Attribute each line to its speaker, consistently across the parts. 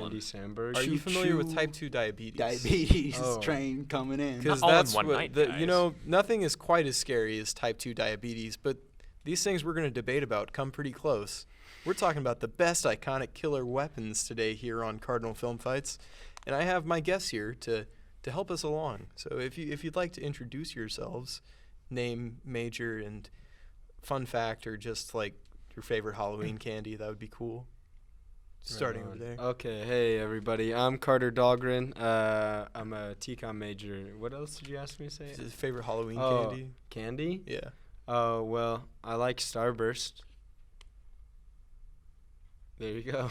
Speaker 1: Andy Samberg.
Speaker 2: Are you familiar with
Speaker 3: Choo-choo.
Speaker 2: type 2 diabetes?
Speaker 3: Diabetes
Speaker 1: Oh.
Speaker 3: train coming in.
Speaker 2: Because
Speaker 4: Not all in
Speaker 2: that's
Speaker 4: one
Speaker 2: what
Speaker 4: night,
Speaker 2: you
Speaker 4: guys.
Speaker 2: know. Nothing is quite as scary as type 2 diabetes, but these things we're going to debate about come pretty close. We're talking about the best iconic killer weapons today here on Cardinal Film Fights, and I have my guests here to help us along. So if you'd like to introduce yourselves, name, major, and fun fact, or just like your favorite Halloween candy, that would be cool. Starting over there.
Speaker 1: Okay, hey everybody. I'm Carter Dahlgren. I'm a TCOM major. What else did you ask me to say?
Speaker 2: His favorite Halloween
Speaker 1: Oh.
Speaker 2: candy?
Speaker 1: Candy?
Speaker 2: Yeah.
Speaker 1: Oh, well, I like Starburst. There you go.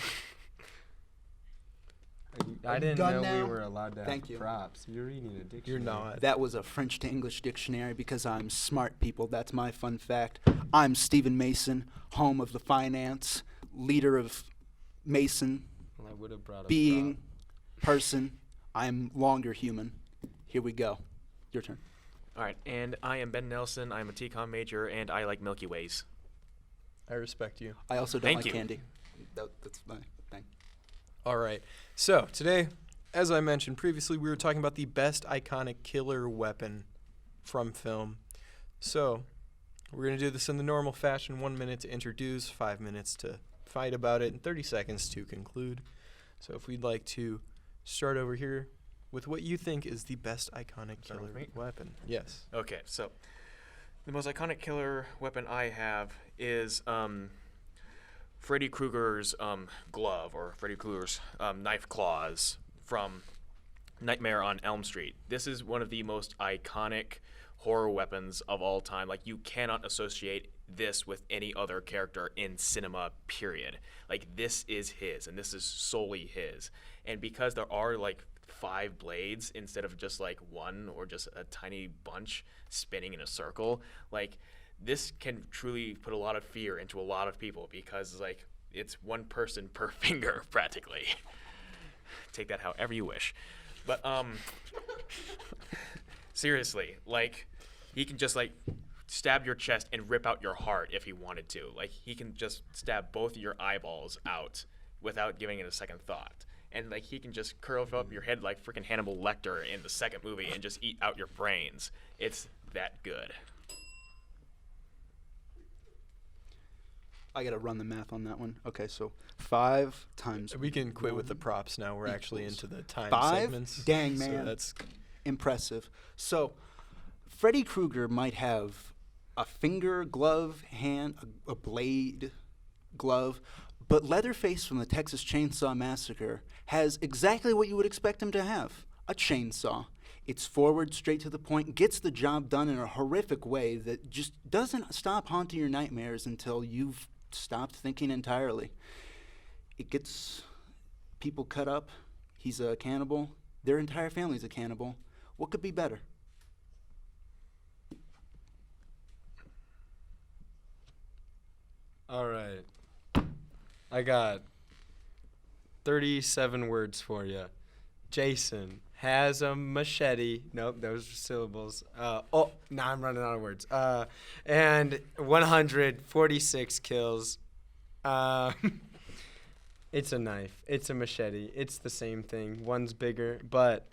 Speaker 1: I didn't
Speaker 3: done
Speaker 1: know
Speaker 3: now?
Speaker 1: we were allowed to
Speaker 3: Thank
Speaker 1: have
Speaker 3: you.
Speaker 1: props. You're reading a dictionary.
Speaker 2: You're not.
Speaker 3: That was a French to English dictionary because I'm smart, people. That's my fun fact. I'm Stephen Mason, home of the finance, leader of Mason,
Speaker 1: Well, I would have brought a
Speaker 3: being, person. I'm longer human. Here we go. Your turn.
Speaker 4: All right, and I am Ben Nelson. I'm a TCOM major, and I like Milky Ways.
Speaker 2: I respect you.
Speaker 3: I also don't
Speaker 4: Thank
Speaker 3: like
Speaker 4: you.
Speaker 3: candy. That's my thing.
Speaker 2: All right. So today, as I mentioned previously, we were talking about the best iconic killer weapon from film. So we're going to do this in the normal fashion: 1 minute to introduce, 5 minutes to fight about it, and 30 seconds to conclude. So if we'd like to start over here with what you think is the best iconic
Speaker 4: Start
Speaker 2: killer
Speaker 4: with me?
Speaker 2: weapon. Yes.
Speaker 4: Okay, so the most iconic killer weapon I have is Freddy Krueger's glove, or Freddy Krueger's knife claws from Nightmare on Elm Street. This is one of the most iconic horror weapons of all time. Like, you cannot associate this with any other character in cinema, period. Like, this is his, and this is solely his. And because there are like 5 blades instead of just like one or just a tiny bunch spinning in a circle, like, this can truly put a lot of fear into a lot of people, because like it's one person per finger practically. Take that however you wish. But seriously, like, he can just like stab your chest and rip out your heart if he wanted to. Like, he can just stab both of your eyeballs out without giving it a second thought. And like, he can just curl up your head like freaking Hannibal Lecter in the second movie and just eat out your brains. It's that good.
Speaker 3: I got to run the math on that one. Okay, so 5 times.
Speaker 2: We can quit with the
Speaker 3: one
Speaker 2: props now. We're actually
Speaker 3: equals
Speaker 2: into the time
Speaker 3: 5?
Speaker 2: segments.
Speaker 3: Dang,
Speaker 2: So
Speaker 3: man.
Speaker 2: that's
Speaker 3: Impressive. So, Freddy Krueger might have a finger glove, hand, a blade glove, but Leatherface from the Texas Chainsaw Massacre has exactly what you would expect him to have: a chainsaw. It's forward, straight to the point, gets the job done in a horrific way that just doesn't stop haunting your nightmares until you've stopped thinking entirely. It gets people cut up. He's a cannibal. Their entire family's a cannibal. What could be better?
Speaker 1: All right. I got 37 words for you. Jason has a machete. Nope, those are syllables. Now I'm running out of words. And 146 kills. It's a knife. It's a machete. It's the same thing. One's bigger, but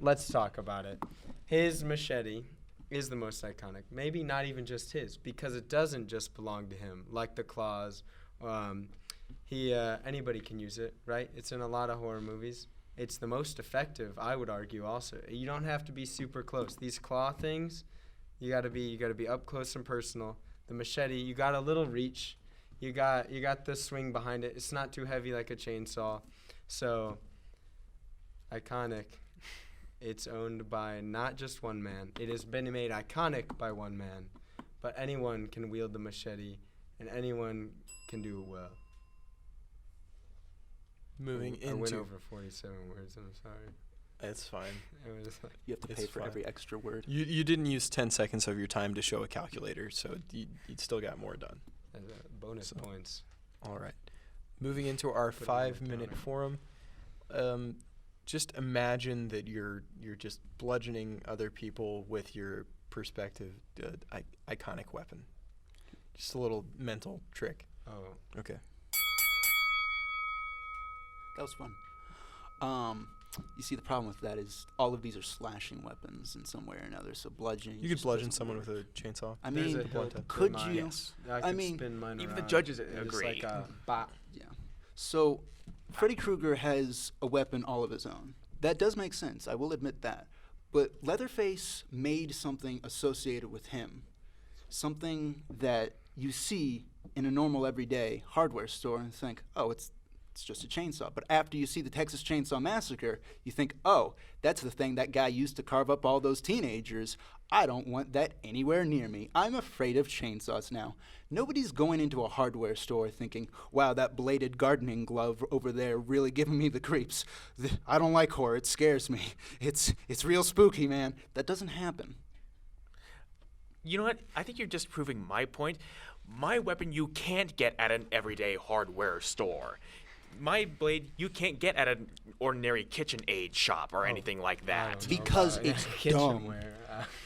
Speaker 1: let's talk about it. His machete is the most iconic. Maybe not even just his, because it doesn't just belong to him, like the claws. Anybody can use it, right? It's in a lot of horror movies. It's the most effective, I would argue. Also, you don't have to be super close. These claw things, you gotta be up close and personal. The machete, you got a little reach. You got the swing behind it. It's not too heavy like a chainsaw. So, iconic. It's owned by not just one man. It has been made iconic by one man, but anyone can wield the machete, and anyone can do it well.
Speaker 2: moving
Speaker 1: I went
Speaker 2: into.
Speaker 1: over 47 words. I'm sorry.
Speaker 2: It's fine.
Speaker 1: It was like,
Speaker 3: You have to
Speaker 2: It's
Speaker 3: pay for
Speaker 2: fine.
Speaker 3: every extra word.
Speaker 2: You didn't use 10 seconds of your time to show a calculator, so you still got more done.
Speaker 1: bonus
Speaker 2: So-
Speaker 1: points.
Speaker 2: All right. Moving into our
Speaker 1: Put it on the
Speaker 2: 5-minute
Speaker 1: counter.
Speaker 2: forum. Just imagine that you're just bludgeoning other people with your perspective iconic weapon. Just a little mental trick.
Speaker 1: Oh,
Speaker 2: Okay.
Speaker 3: That was fun. You see, the problem with that is all of these are slashing weapons in some way or another. So bludgeoning.
Speaker 2: You could
Speaker 3: just
Speaker 2: bludgeon
Speaker 3: doesn't
Speaker 2: someone
Speaker 3: work.
Speaker 2: with a chainsaw.
Speaker 3: I
Speaker 1: There's
Speaker 3: mean,
Speaker 1: a hilt to
Speaker 3: could
Speaker 1: mine.
Speaker 3: you?
Speaker 4: Yes.
Speaker 1: I
Speaker 3: I
Speaker 1: could
Speaker 3: mean,
Speaker 1: spin mine
Speaker 4: even the
Speaker 1: around
Speaker 4: judges
Speaker 1: and just
Speaker 4: agree.
Speaker 1: like a bop.
Speaker 3: Yeah. So Freddy Krueger has a weapon all of his own. That does make sense. I will admit that. But Leatherface made something associated with him, something that you see in a normal everyday hardware store and think, oh, it's just a chainsaw. But after you see the Texas Chainsaw Massacre, you think, oh, that's the thing that guy used to carve up all those teenagers. I don't want that anywhere near me. I'm afraid of chainsaws now. Nobody's going into a hardware store thinking, wow, that bladed gardening glove over there really giving me the creeps. I don't like horror. It scares me. It's real spooky, man. That doesn't happen.
Speaker 4: You know what? I think you're just proving my point. My weapon you can't get at an everyday hardware store. My blade you can't get at an ordinary kitchen aid shop or anything like that.
Speaker 3: Because it's dumb.
Speaker 1: kitchenware.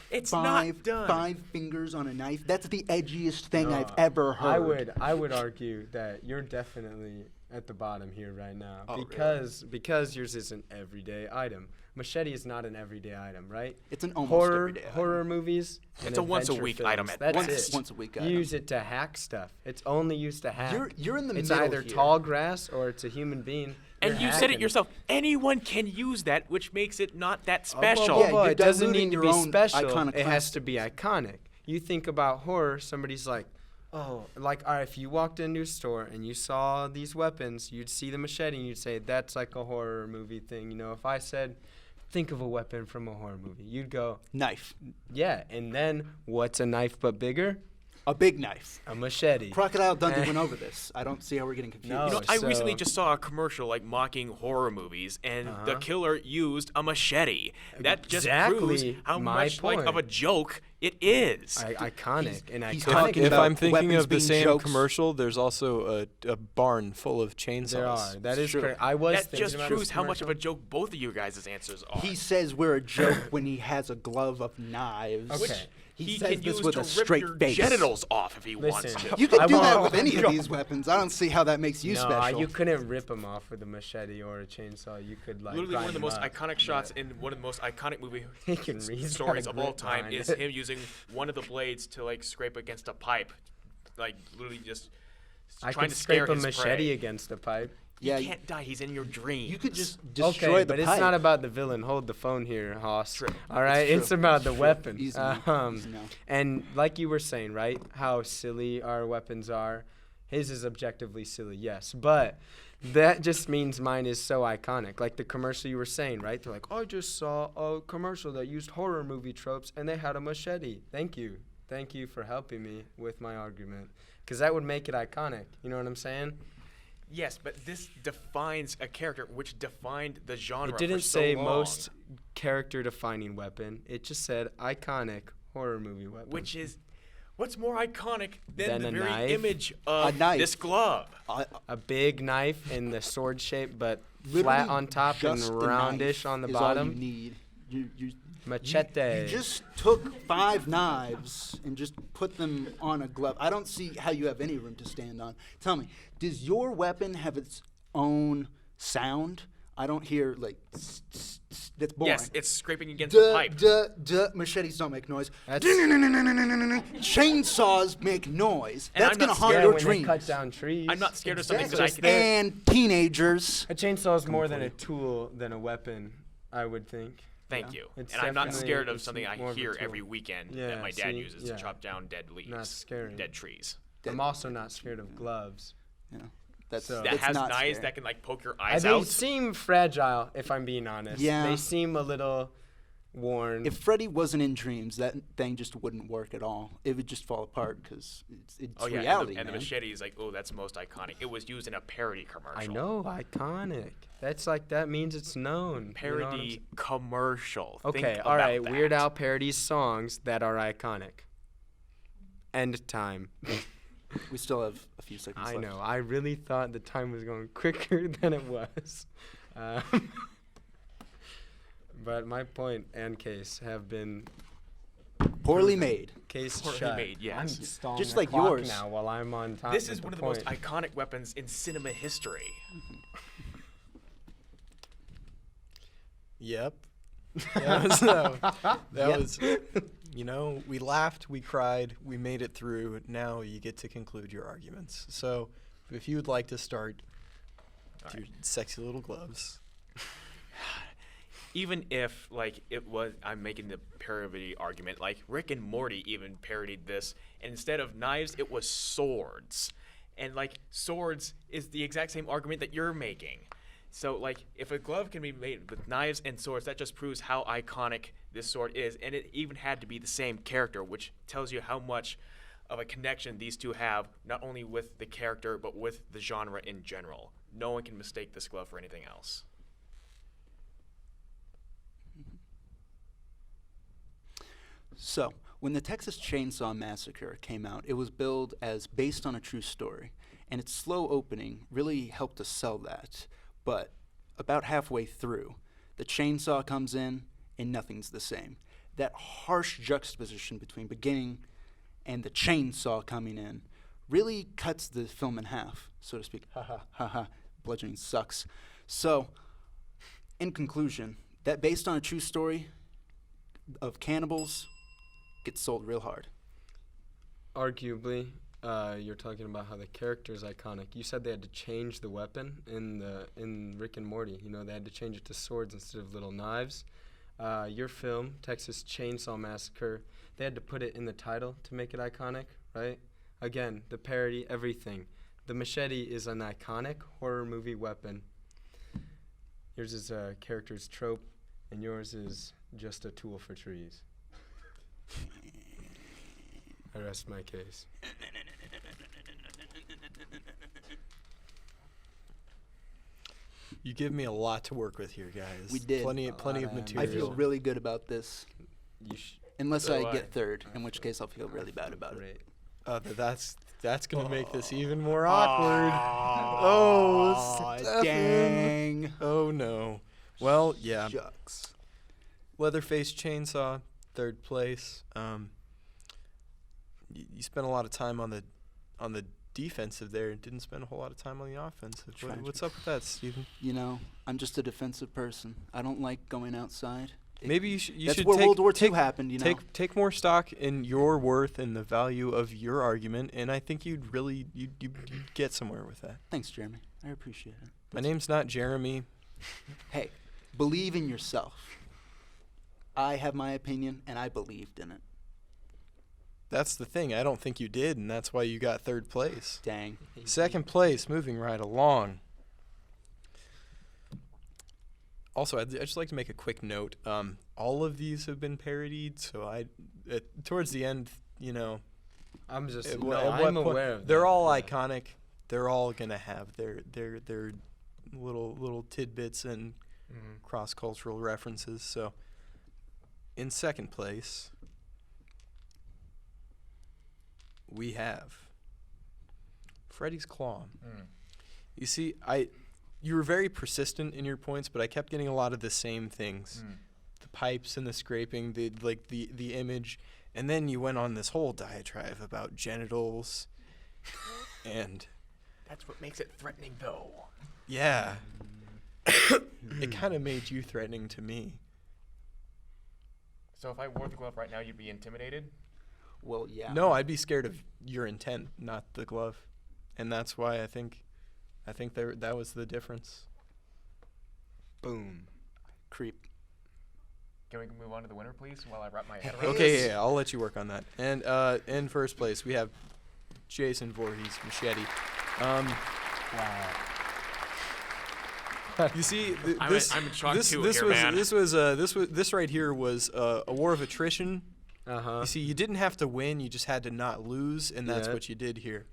Speaker 4: It's not done.
Speaker 3: 5 fingers on a knife. That's the edgiest thing I've ever heard.
Speaker 1: I would argue that you're definitely at the bottom here right now
Speaker 3: Oh,
Speaker 1: because yours is an everyday item. Machete is not an everyday item, right?
Speaker 3: It's an almost
Speaker 1: horror
Speaker 3: everyday item.
Speaker 1: horror movies.
Speaker 4: It's
Speaker 1: and
Speaker 4: a once a
Speaker 1: adventure
Speaker 4: week
Speaker 1: films.
Speaker 4: item at
Speaker 1: That's
Speaker 3: Once-
Speaker 1: it.
Speaker 3: once a week
Speaker 1: You
Speaker 3: item.
Speaker 1: use it to hack stuff. It's only used to hack.
Speaker 3: You're in the
Speaker 1: It's
Speaker 3: middle
Speaker 1: either
Speaker 3: here.
Speaker 1: tall grass or it's a human being.
Speaker 4: And
Speaker 1: You're
Speaker 4: you said it
Speaker 1: hacking.
Speaker 4: yourself. Anyone can use that, which makes it not that
Speaker 1: Whoa,
Speaker 4: special.
Speaker 1: whoa,
Speaker 3: Yeah,
Speaker 1: whoa,
Speaker 3: you're
Speaker 1: it doesn't
Speaker 3: diluting
Speaker 1: need to
Speaker 3: your
Speaker 1: be
Speaker 3: own
Speaker 1: special. It has
Speaker 3: iconoclastic.
Speaker 1: to be iconic. You think about horror, somebody's like, oh, like, all right, if you walked into a store and you saw these weapons, you'd see the machete and you'd say, that's like a horror movie thing. You know, if I said, think of a weapon from a horror movie, you'd go,
Speaker 3: Knife.
Speaker 1: yeah. And then what's a knife but bigger?
Speaker 3: A big knife.
Speaker 1: A machete.
Speaker 3: Crocodile Dundee went over this. I don't see how we're getting confused.
Speaker 1: No.
Speaker 4: You know, I
Speaker 1: So-
Speaker 4: recently just saw a commercial like mocking horror movies, and the killer used a machete. That just proves
Speaker 1: Exactly
Speaker 4: how
Speaker 1: my
Speaker 4: much like of a
Speaker 1: point.
Speaker 4: joke it is.
Speaker 1: Iconic. And
Speaker 3: he's
Speaker 1: iconic.
Speaker 3: talking
Speaker 2: If
Speaker 3: about
Speaker 2: I'm thinking
Speaker 3: weapons
Speaker 2: of the
Speaker 3: being
Speaker 2: same
Speaker 3: jokes.
Speaker 2: commercial, there's also a barn full of chainsaws.
Speaker 1: There are. That is
Speaker 3: True.
Speaker 1: correct. I was
Speaker 4: That
Speaker 1: thinking
Speaker 4: just
Speaker 1: about
Speaker 4: proves
Speaker 1: this
Speaker 4: how much of a
Speaker 1: commercial.
Speaker 4: joke both of you guys' answers are.
Speaker 3: He says we're a joke when he has a glove of knives.
Speaker 1: Okay.
Speaker 3: He
Speaker 4: he
Speaker 3: says
Speaker 4: can
Speaker 3: this
Speaker 4: use
Speaker 3: with
Speaker 4: to
Speaker 3: a
Speaker 4: rip
Speaker 3: straight
Speaker 4: your
Speaker 3: face.
Speaker 4: genitals off if he wants
Speaker 1: Listen.
Speaker 4: to.
Speaker 3: You can
Speaker 1: I
Speaker 3: do that
Speaker 1: won't-
Speaker 3: with any of these weapons. I don't see how that makes you
Speaker 1: No,
Speaker 3: special.
Speaker 1: you couldn't rip them off with a machete or a chainsaw. You could like
Speaker 4: Literally one of the
Speaker 1: grind
Speaker 4: most
Speaker 1: 'em up.
Speaker 4: iconic shots in one of the most iconic movie
Speaker 1: He can read
Speaker 4: stories
Speaker 1: that
Speaker 4: of all
Speaker 1: grip
Speaker 4: time
Speaker 1: line.
Speaker 4: is him using one of the blades to like scrape against a pipe, like literally just
Speaker 1: I
Speaker 4: trying
Speaker 1: could
Speaker 4: to scare
Speaker 1: scrape a
Speaker 4: his
Speaker 1: machete
Speaker 4: prey.
Speaker 1: against a pipe.
Speaker 3: yeah,
Speaker 4: You can't die. He's in your dreams.
Speaker 3: you could just destroy
Speaker 1: Okay,
Speaker 3: the
Speaker 1: but
Speaker 3: pipe.
Speaker 1: it's not about the villain. Hold the phone here, Hoss.
Speaker 4: True.
Speaker 1: All right,
Speaker 3: It's
Speaker 1: it's,
Speaker 3: true.
Speaker 1: about
Speaker 3: It's
Speaker 1: the
Speaker 3: true.
Speaker 1: weapon.
Speaker 3: Easy now. Easy now.
Speaker 1: And like you were saying, right? How silly our weapons are. His is objectively silly, yes, but that just means mine is so iconic. Like the commercial you were saying, right? They're like, I just saw a commercial that used horror movie tropes, and they had a machete. Thank you for helping me with my argument, because that would make it iconic. You know what I'm saying?
Speaker 4: Yes, but this defines a character, which defined the genre.
Speaker 1: It didn't
Speaker 4: for so
Speaker 1: say
Speaker 4: long,
Speaker 1: most character-defining weapon. It just said iconic horror movie weapon.
Speaker 4: which is what's more iconic than
Speaker 1: Than
Speaker 4: the
Speaker 1: a
Speaker 4: very
Speaker 1: knife?
Speaker 4: image
Speaker 3: A
Speaker 4: of
Speaker 3: knife.
Speaker 4: this glove.
Speaker 1: a big knife in the sword shape, but
Speaker 3: Literally
Speaker 1: flat on top and
Speaker 3: just the
Speaker 1: roundish
Speaker 3: knife
Speaker 1: on the
Speaker 3: is all you
Speaker 1: bottom.
Speaker 3: need. You
Speaker 1: Machete.
Speaker 3: You just took 5 knives and just put them on a glove. I don't see how you have any room to stand on. Tell me, does your weapon have its own sound? I don't hear like that's boring.
Speaker 4: Yes, it's scraping against the pipe.
Speaker 3: Machetes don't make noise.
Speaker 1: That's-
Speaker 3: Chainsaws make noise.
Speaker 4: And
Speaker 3: That's
Speaker 4: I'm
Speaker 3: gonna
Speaker 4: not
Speaker 3: haunt
Speaker 4: scared
Speaker 3: your
Speaker 1: when
Speaker 3: dreams.
Speaker 1: they cut down trees.
Speaker 4: I'm not scared of something
Speaker 1: Exactly.
Speaker 4: because I
Speaker 1: Just
Speaker 4: can.
Speaker 1: there-
Speaker 3: And teenagers.
Speaker 1: A chainsaw is more than a tool than a weapon, I would think.
Speaker 4: Thank you.
Speaker 1: It's
Speaker 4: And I'm not
Speaker 1: definitely-
Speaker 4: scared of
Speaker 1: it's
Speaker 4: something I
Speaker 1: more of a
Speaker 4: hear
Speaker 1: tool.
Speaker 4: every weekend
Speaker 1: Yeah,
Speaker 4: that my dad
Speaker 1: see?
Speaker 4: uses
Speaker 1: Yeah.
Speaker 4: to chop down dead leaves,
Speaker 1: Not scary.
Speaker 4: dead trees.
Speaker 1: I'm also not scared of gloves.
Speaker 3: Yeah, that's
Speaker 1: So-
Speaker 4: That
Speaker 3: that's
Speaker 4: has
Speaker 3: not
Speaker 4: knives
Speaker 3: scary.
Speaker 4: that can like poke your eyes
Speaker 1: They
Speaker 4: out.
Speaker 1: seem fragile, if I'm being honest.
Speaker 3: Yeah.
Speaker 1: They seem a little worn.
Speaker 3: If Freddy wasn't in dreams, that thing just wouldn't work at all. It would just fall apart because it's
Speaker 4: Oh yeah,
Speaker 3: reality,
Speaker 4: and the
Speaker 3: man.
Speaker 4: machete is like, oh, that's most iconic. It was used in a parody commercial.
Speaker 1: I know, iconic. That's like, that means it's known. You know what I'm
Speaker 4: Parody
Speaker 1: saying?
Speaker 4: commercial.
Speaker 1: Okay,
Speaker 4: Think
Speaker 1: all right.
Speaker 4: about
Speaker 1: Weird
Speaker 4: that.
Speaker 1: Al parodies songs that are iconic. End time.
Speaker 3: We still have a few seconds
Speaker 1: I
Speaker 3: left.
Speaker 1: know. I really thought the time was going quicker than it was. But my point and case have been
Speaker 3: Poorly made.
Speaker 1: case
Speaker 4: Poorly
Speaker 1: shut.
Speaker 4: made, yes.
Speaker 1: I'm stalling
Speaker 3: Just
Speaker 1: the
Speaker 3: like
Speaker 1: clock
Speaker 3: yours.
Speaker 1: now while I'm on top.
Speaker 4: This
Speaker 1: with
Speaker 4: is one of the
Speaker 1: point.
Speaker 4: most iconic weapons in cinema history.
Speaker 2: Yep. That was, that
Speaker 3: Yep.
Speaker 2: was, we laughed, we cried, we made it through. Now you get to conclude your arguments. So if you would like to start with your sexy little gloves.
Speaker 4: Even if I'm making the parody argument, like Rick and Morty even parodied this, and instead of knives, it was swords, and like swords is the exact same argument that you're making. So like if a glove can be made with knives and swords, that just proves how iconic this sword is, and it even had to be the same character, which tells you how much of a connection these two have, not only with the character but with the genre in general. No one can mistake this glove for anything else.
Speaker 3: So, when the Texas Chainsaw Massacre came out, it was billed as based on a true story, and its slow opening really helped to sell that. But about halfway through, the chainsaw comes in, and nothing's the same. That harsh juxtaposition between beginning and the chainsaw coming in really cuts the film in half, so to speak. Ha ha, ha ha, bludgeoning sucks. So, in conclusion, that based on a true story of cannibals gets sold real hard.
Speaker 1: Arguably, you're talking about how the character is iconic. You said they had to change the weapon in Rick and Morty. They had to change it to swords instead of little knives. Your film, Texas Chainsaw Massacre, they had to put it in the title to make it iconic, right? Again, the parody, everything. The machete is an iconic horror movie weapon. Yours is a character's trope, and yours is just a tool for trees. I rest my case.
Speaker 2: You give me a lot to work with here, guys.
Speaker 3: We did.
Speaker 2: Plenty of
Speaker 3: I
Speaker 2: material.
Speaker 3: feel really good about this, unless
Speaker 4: So
Speaker 3: I
Speaker 4: do I.
Speaker 3: get third, in which case I'll feel really bad about it.
Speaker 2: That's gonna make this even more awkward.
Speaker 3: Aw,
Speaker 2: Stefan.
Speaker 3: dang.
Speaker 2: Oh no. Well, yeah.
Speaker 3: Shucks.
Speaker 2: Leatherface Chainsaw, third place. You spent a lot of time on the defensive there, and didn't spend a whole lot of time on the offensive. What's up with that, Steven?
Speaker 3: I'm just a defensive person. I don't like going outside.
Speaker 2: Maybe you should.
Speaker 3: That's where World War II happened,
Speaker 2: Take more stock in your worth and the value of your argument, and I think you'd get somewhere with that.
Speaker 3: Thanks, Jeremy. I appreciate it.
Speaker 2: My name's not Jeremy.
Speaker 3: Hey, believe in yourself. I have my opinion, and I believed in it.
Speaker 2: That's the thing. I don't think you did, and that's why you got third place.
Speaker 3: Dang.
Speaker 2: Second place, moving right along. Also, I'd just like to make a quick note. All of these have been parodied, so towards the end,
Speaker 1: I'm just.
Speaker 2: at
Speaker 1: No,
Speaker 2: what
Speaker 1: I'm
Speaker 2: point-
Speaker 1: aware of
Speaker 2: they're
Speaker 1: that.
Speaker 2: all
Speaker 1: Yeah.
Speaker 2: iconic. They're all gonna have their little tidbits and cross-cultural references. So, in second place, we have Freddy's Claw. You see, you were very persistent in your points, but I kept getting a lot of the same things. The pipes and the scraping, the image, and then you went on this whole diatribe about genitals and
Speaker 4: That's what makes it threatening, though.
Speaker 2: yeah. It kind of made you threatening to me.
Speaker 4: So if I wore the glove right now, you'd be intimidated?
Speaker 3: Well, yeah.
Speaker 2: No, I'd be scared of your intent, not the glove. And that's why I think that was the difference.
Speaker 1: Boom.
Speaker 3: Creep.
Speaker 4: Can we move on to the winner, please, while I wrap my head around
Speaker 2: Okay,
Speaker 4: this?
Speaker 2: yeah, I'll let you work on that. And in first place, we have Jason Voorhees Machete. You see,
Speaker 4: I'm in shock too here, man.
Speaker 2: This right here was a war of attrition.
Speaker 1: Uh-huh.
Speaker 2: You see, you didn't have to win; you just had to not lose, and that's
Speaker 1: Yeah.
Speaker 2: what you did here.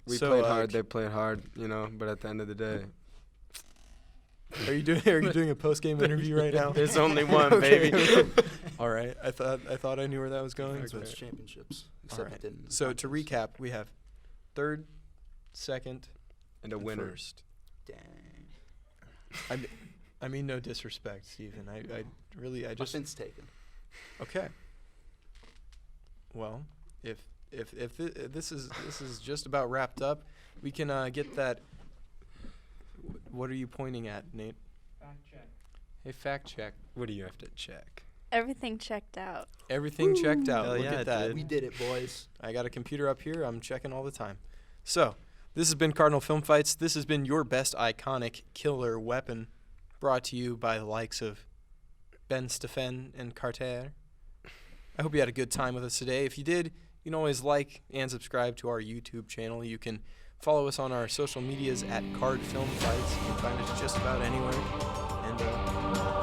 Speaker 1: We
Speaker 2: So,
Speaker 1: played hard, they played hard, but at the end of the day.
Speaker 2: Are you doing a post game interview right now?
Speaker 1: There's only one,
Speaker 2: Okay.
Speaker 1: baby.
Speaker 2: All right, I thought I knew where that was going.
Speaker 3: Those
Speaker 2: but-
Speaker 3: championships.
Speaker 2: All
Speaker 3: Except
Speaker 2: right.
Speaker 3: it didn't.
Speaker 2: So to recap, we have third, second,
Speaker 1: And a winner.
Speaker 2: first.
Speaker 3: Dang.
Speaker 2: I mean, no disrespect, Stephen. I just
Speaker 3: Offense taken.
Speaker 2: okay. Well, if this is just about wrapped up, we can get that. What are you pointing at, Nate?
Speaker 4: Check.
Speaker 2: Hey, fact check.
Speaker 1: What do you have to check?
Speaker 5: Everything checked out.
Speaker 2: Everything checked out.
Speaker 1: Hell
Speaker 2: Look
Speaker 1: yeah,
Speaker 2: at
Speaker 1: it
Speaker 2: that.
Speaker 1: did.
Speaker 3: We did it, boys.
Speaker 2: I got a computer up here. I'm checking all the time. So, this has been Cardinal Film Fights. This has been your best iconic killer weapon, brought to you by the likes of Ben Stephen and Carter. I hope you had a good time with us today. If you did, you can always like and subscribe to our YouTube channel. You can follow us on our social medias at Card Film Fights. You can find us just about anywhere. And